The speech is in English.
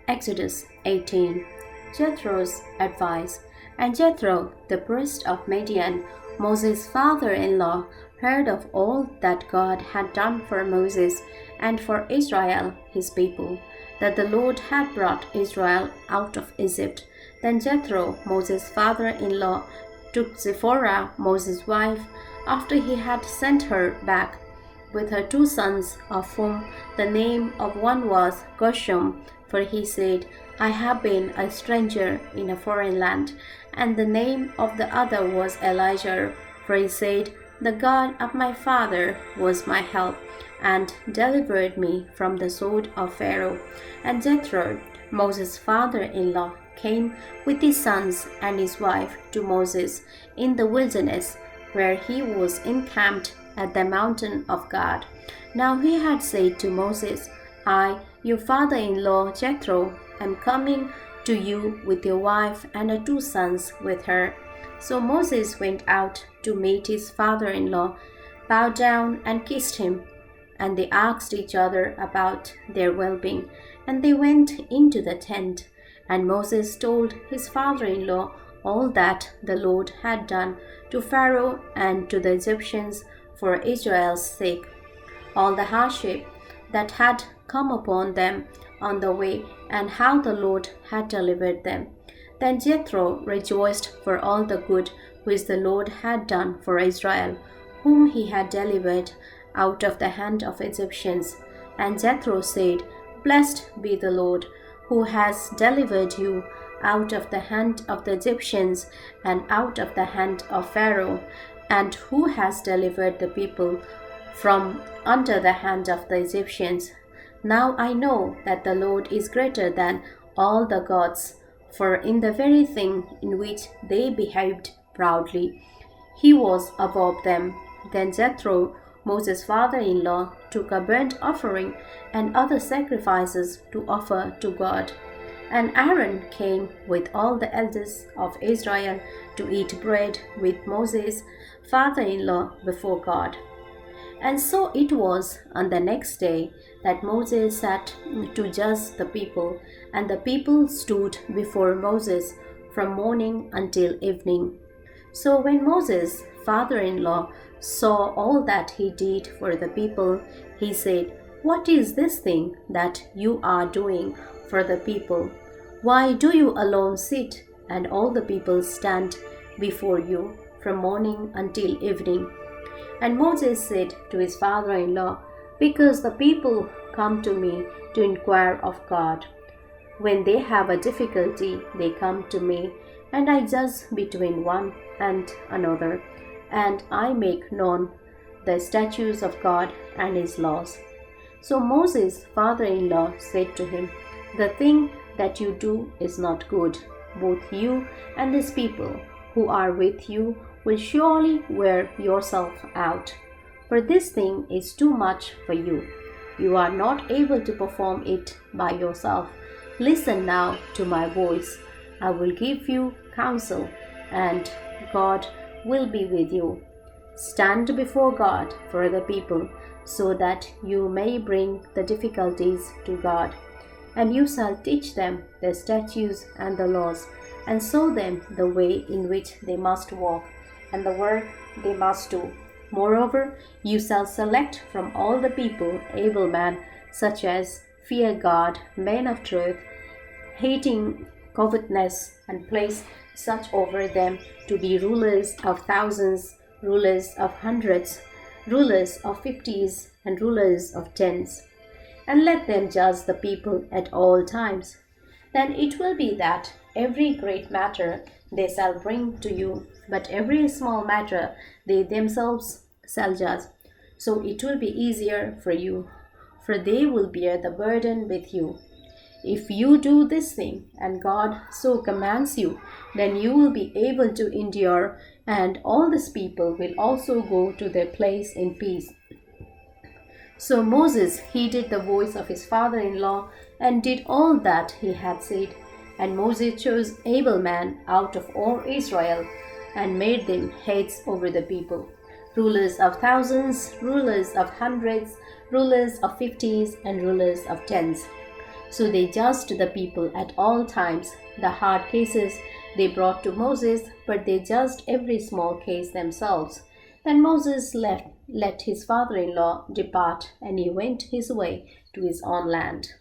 Exodus 18. Jethro's advice. And Jethro, the priest of Midian, Moses' father-in-law, heard of all that God had done for Moses and for Israel, his people, that the Lord had brought Israel out of Egypt. Then Jethro, Moses' father-in-law, took Zipporah, Moses' wife, after he had sent her back with her 2 sons, of whom the name of one was Gershom, for he said, I have been a stranger in a foreign land. And the name of the other was Elijah, for he said, the God of my father was my help, and delivered me from the sword of Pharaoh. And Jethro, Moses' father-in-law, came with his sons and his wife to Moses in the wilderness, where he was encamped at the mountain of God. Now he had said to Moses, I, your father-in-law Jethro, am coming to you with your wife and her 2 sons with her. So Moses went out to meet his father-in-law, bowed down and kissed him. And they asked each other about their well-being, and they went into the tent. And Moses told his father-in-law all that the Lord had done to Pharaoh and to the Egyptians for Israel's sake, all the hardship that had come upon them on the way, and how the Lord had delivered them. Then Jethro rejoiced for all the good which the Lord had done for Israel, whom he had delivered out of the hand of Egyptians. And Jethro said, Blessed be the Lord, who has delivered you out of the hand of the Egyptians and out of the hand of Pharaoh, and who has delivered the people from under the hand of the Egyptians. Now I know that the Lord is greater than all the gods, for in the very thing in which they behaved proudly, he was above them. Then Jethro, Moses' father-in-law, took a burnt offering and other sacrifices to offer to God. And Aaron came with all the elders of Israel to eat bread with Moses' father-in-law before God. And so it was on the next day that Moses sat to judge the people, and the people stood before Moses from morning until evening. So when Moses' father-in-law saw all that he did for the people, he said, What is this thing that you are doing for the people? Why do you alone sit, and all the people stand before you from morning until evening? And Moses said to his father-in-law, Because the people come to me to inquire of God. When they have a difficulty, they come to me, and I judge between one and another, and I make known the statutes of God and his laws. So Moses' father-in-law said to him, The thing that you do is not good. Both you and these people who are with you will surely wear yourself out. For this thing is too much for you. You are not able to perform it by yourself. Listen now to my voice. I will give you counsel, and God will be with you. Stand before God for the people, so that you may bring the difficulties to God. And you shall teach them the statutes and the laws, and show them the way in which they must walk, and the work they must do. Moreover, you shall select from all the people able men, such as fear God, men of truth, hating covetousness, and place such over them to be rulers of thousands, rulers of hundreds, rulers of 50s, and rulers of 10s. And let them judge the people at all times. Then it will be that every great matter they shall bring to you, but every small matter they themselves shall judge. So it will be easier for you, for they will bear the burden with you. If you do this thing, and God so commands you, then you will be able to endure, and all these people will also go to their place in peace. So Moses heeded the voice of his father-in-law and did all that he had said. And Moses chose able men out of all Israel and made them heads over the people, rulers of thousands, rulers of hundreds, rulers of 50s, and rulers of 10s. So they judged the people at all times. The hard cases they brought to Moses, but they judged every small case themselves. Then Moses let his father in law depart, and he went his way to his own land.